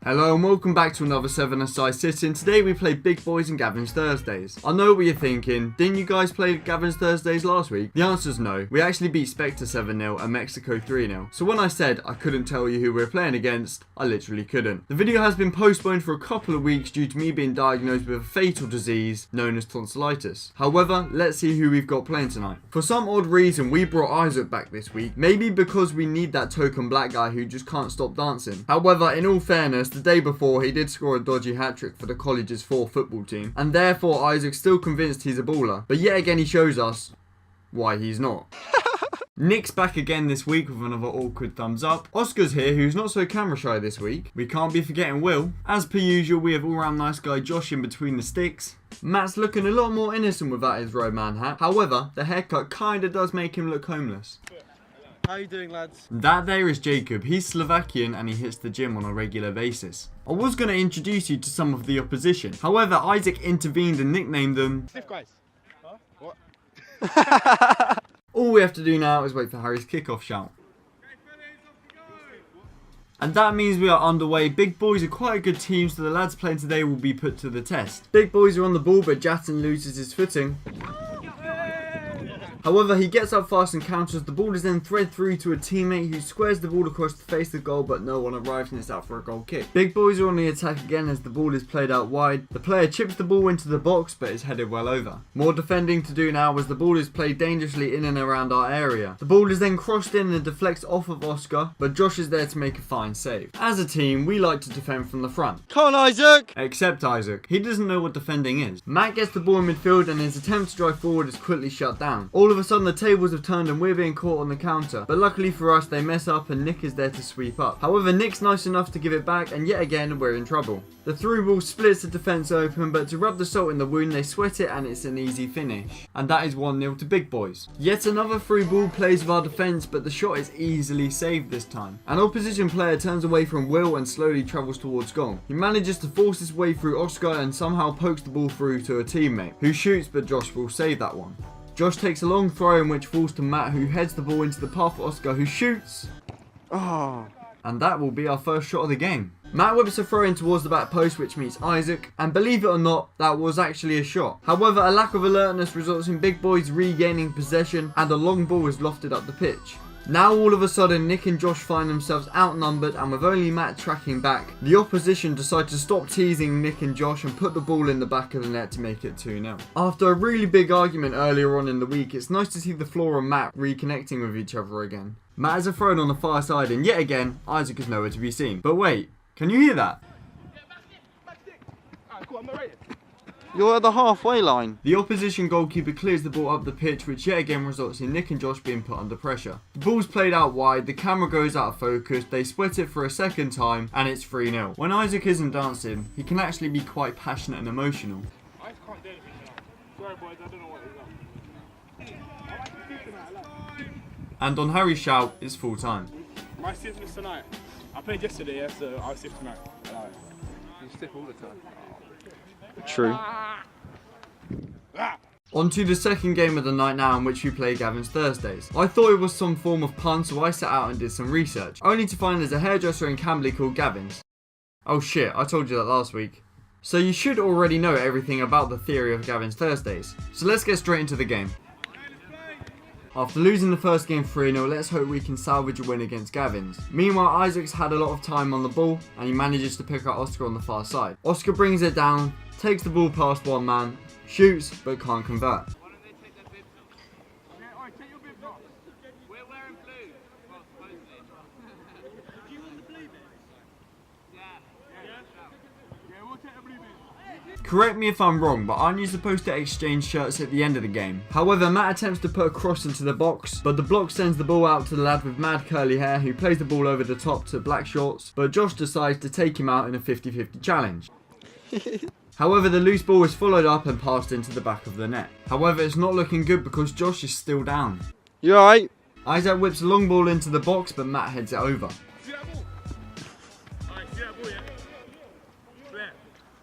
Hello and welcome back to another 7-a-side sit-in. Today we play Big Boys and Gavin's Thursdays. I know what you're thinking, didn't you guys play Gavin's Thursdays last week? The answer is no. We actually beat Spectre 7-0 and Mexico 3-0. So when I said I couldn't tell you who we're playing against, I literally couldn't. The video has been postponed for a couple of weeks due to me being diagnosed with a fatal disease known as tonsillitis. However, let's see who we've got playing tonight. For some odd reason, we brought Isaac back this week. Maybe because we need that token black guy who just can't stop dancing. However, in all fairness, the day before he did score a dodgy hat-trick for the college's 4 football team, and therefore Isaac's still convinced he's a baller, but yet again he shows us why he's not. Nick's back again this week with another awkward thumbs up. Oscar's here, who's not so camera shy this week. We can't be forgetting Will. As per usual, we have all-round nice guy Josh in between the sticks. Matt's looking a lot more innocent without his roadman hat. However, the haircut kinda does make him look homeless. How you doing, lads? That there is Jacob. He's Slovakian and he hits the gym on a regular basis. I was going to introduce you to some of the opposition. However, Isaac intervened and nicknamed them Stiff guys. Huh? What? All we have to do now is wait for Harry's kickoff shout. And that means we are underway. Big Boys are quite a good team, so the lads playing today will be put to the test. Big Boys are on the ball, but Jatton loses his footing. However, he gets up fast and counters. The ball is then thread through to a teammate who squares the ball across the face of the goal, but no one arrives and it's out for a goal kick. Big Boys are on the attack again as the ball is played out wide. The player chips the ball into the box, but is headed well over. More defending to do now as the ball is played dangerously in and around our area. The ball is then crossed in and deflects off of Oscar, but Josh is there to make a fine save. As a team, we like to defend from the front. Come on, Isaac! Except Isaac. He doesn't know what defending is. Matt gets the ball in midfield and his attempt to drive forward is quickly shut down. All of a sudden the tables have turned and we're being caught on the counter, but luckily for us they mess up and Nick is there to sweep up. However, Nick's nice enough to give it back and yet again we're in trouble. The through ball splits the defence open, but to rub the salt in the wound they sweat it and it's an easy finish. And that is 1-0 to Big Boys. Yet another through ball plays with our defence, but the shot is easily saved this time. An opposition player turns away from Will and slowly travels towards goal. He manages to force his way through Oscar and somehow pokes the ball through to a teammate, who shoots, but Josh will save that one. Josh takes a long throw in which falls to Matt, who heads the ball into the path of Oscar, who shoots. Oh. And that will be our first shot of the game. Matt whips a throw in towards the back post which meets Isaac, and believe it or not, that was actually a shot. However, a lack of alertness results in Big Boys regaining possession and a long ball is lofted up the pitch. Now all of a sudden Nick and Josh find themselves outnumbered, and with only Matt tracking back, the opposition decide to stop teasing Nick and Josh and put the ball in the back of the net to make it 2-0. After a really big argument earlier on in the week, it's nice to see the Floor and Matt reconnecting with each other again. Matt has a throw on the far side and yet again Isaac is nowhere to be seen. But wait, can you hear that? You're at the halfway line. The opposition goalkeeper clears the ball up the pitch, which yet again results in Nick and Josh being put under pressure. The ball's played out wide, the camera goes out of focus, they split it for a second time, and it's 3-0. When Isaac isn't dancing, he can actually be quite passionate and emotional. I can't do anything now. Sorry boys, I don't know what it is. And on Harry's shout, it's full time. My stiffness tonight. I played yesterday, yeah, so I was stiff tonight. You stiff all the time. True. On to the second game of the night now, in which we play Gavin's Thursdays. I thought it was some form of pun, so I set out and did some research, only to find there's a hairdresser in Camberley called Gavin's. Oh shit, I told you that last week. So you should already know everything about the theory of Gavin's Thursdays. So let's get straight into the game. After losing the first game 3-0, let's hope we can salvage a win against Gavin's. Meanwhile, Isaac's had a lot of time on the ball and he manages to pick out Oscar on the far side. Oscar brings it down, takes the ball past one man, shoots but can't convert. Correct me if I'm wrong, but aren't you supposed to exchange shirts at the end of the game? However, Matt attempts to put a cross into the box, but the block sends the ball out to the lad with mad curly hair who plays the ball over the top to Black Shorts, but Josh decides to take him out in a 50-50 challenge. However, the loose ball is followed up and passed into the back of the net. However, it's not looking good because Josh is still down. You alright? Isaac whips a long ball into the box, but Matt heads it over. See that ball? Alright, see that ball, yeah? Where?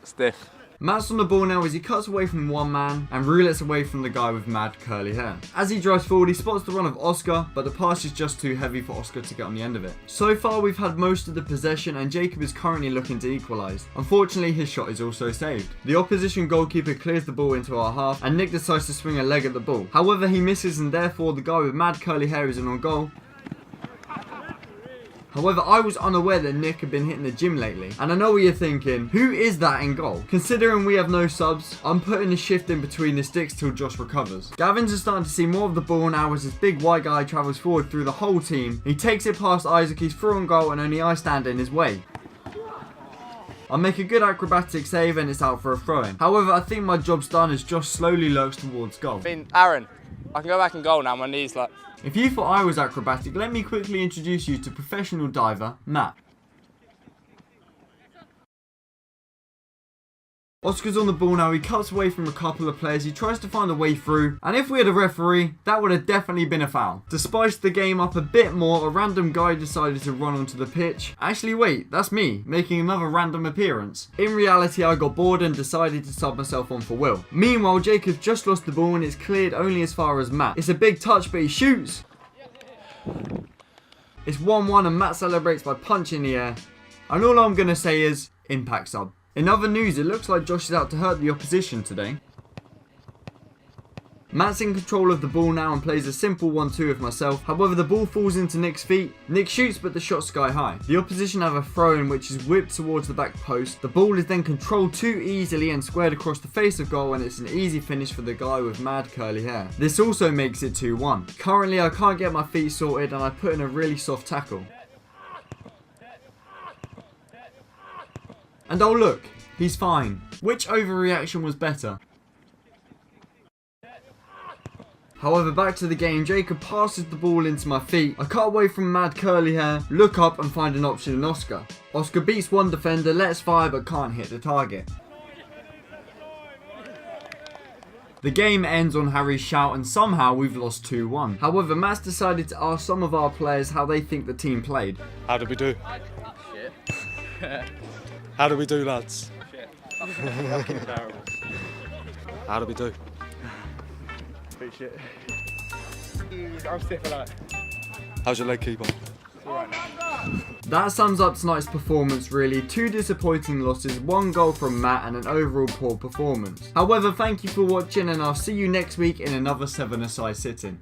Stiff. Matt's on the ball now as he cuts away from one man and roulettes away from the guy with mad curly hair. As he drives forward, he spots the run of Oscar, but the pass is just too heavy for Oscar to get on the end of it. So far, we've had most of the possession and Jacob is currently looking to equalise. Unfortunately, his shot is also saved. The opposition goalkeeper clears the ball into our half and Nick decides to swing a leg at the ball. However, he misses and therefore the guy with mad curly hair is in on goal. However, I was unaware that Nick had been hitting the gym lately, and I know what you're thinking, who is that in goal? Considering we have no subs, I'm putting a shift in between the sticks till Josh recovers. Gavins is starting to see more of the ball now as this big white guy travels forward through the whole team. He takes it past Isaac, he's through on goal and only I stand in his way. I make a good acrobatic save and it's out for a throw-in. However, I think my job's done as Josh slowly lurks towards goal. Aaron, I can go back and goal now, my knee's like... If you thought I was acrobatic, let me quickly introduce you to professional diver, Matt. Oscar's on the ball now, he cuts away from a couple of players, he tries to find a way through, and if we had a referee, that would have definitely been a foul. To spice the game up a bit more, a random guy decided to run onto the pitch. Actually wait, that's me, making another random appearance. In reality, I got bored and decided to sub myself on for Will. Meanwhile, Jacob just lost the ball and it's cleared only as far as Matt. It's a big touch, but he shoots! It's 1-1 and Matt celebrates by punching the air. And all I'm going to say is, impact sub. In other news, it looks like Josh is out to hurt the opposition today. Matt's in control of the ball now and plays a simple 1-2 with myself. However, the ball falls into Nick's feet. Nick shoots, but the shot's sky high. The opposition have a throw-in which is whipped towards the back post. The ball is then controlled too easily and squared across the face of goal, and it's an easy finish for the guy with mad curly hair. This also makes it 2-1. Currently, I can't get my feet sorted and I put in a really soft tackle. And oh look, he's fine. Which overreaction was better? However, back to the game, Jacob passes the ball into my feet. I cut away from mad curly hair, look up and find an option in Oscar. Oscar beats one defender, lets fire but can't hit the target. The game ends on Harry's shout and somehow we've lost 2-1. However, Matt's decided to ask some of our players how they think the team played. How did we do? Shit. How did we do, lads? Shit. Fucking terrible. How did we do? Bit shit. I'm stiff for that. How's your leg keeper? That sums up tonight's performance really. 2 disappointing losses, 1 goal from Matt and an overall poor performance. However, thank you for watching and I'll see you next week in another 7-a-side sitting.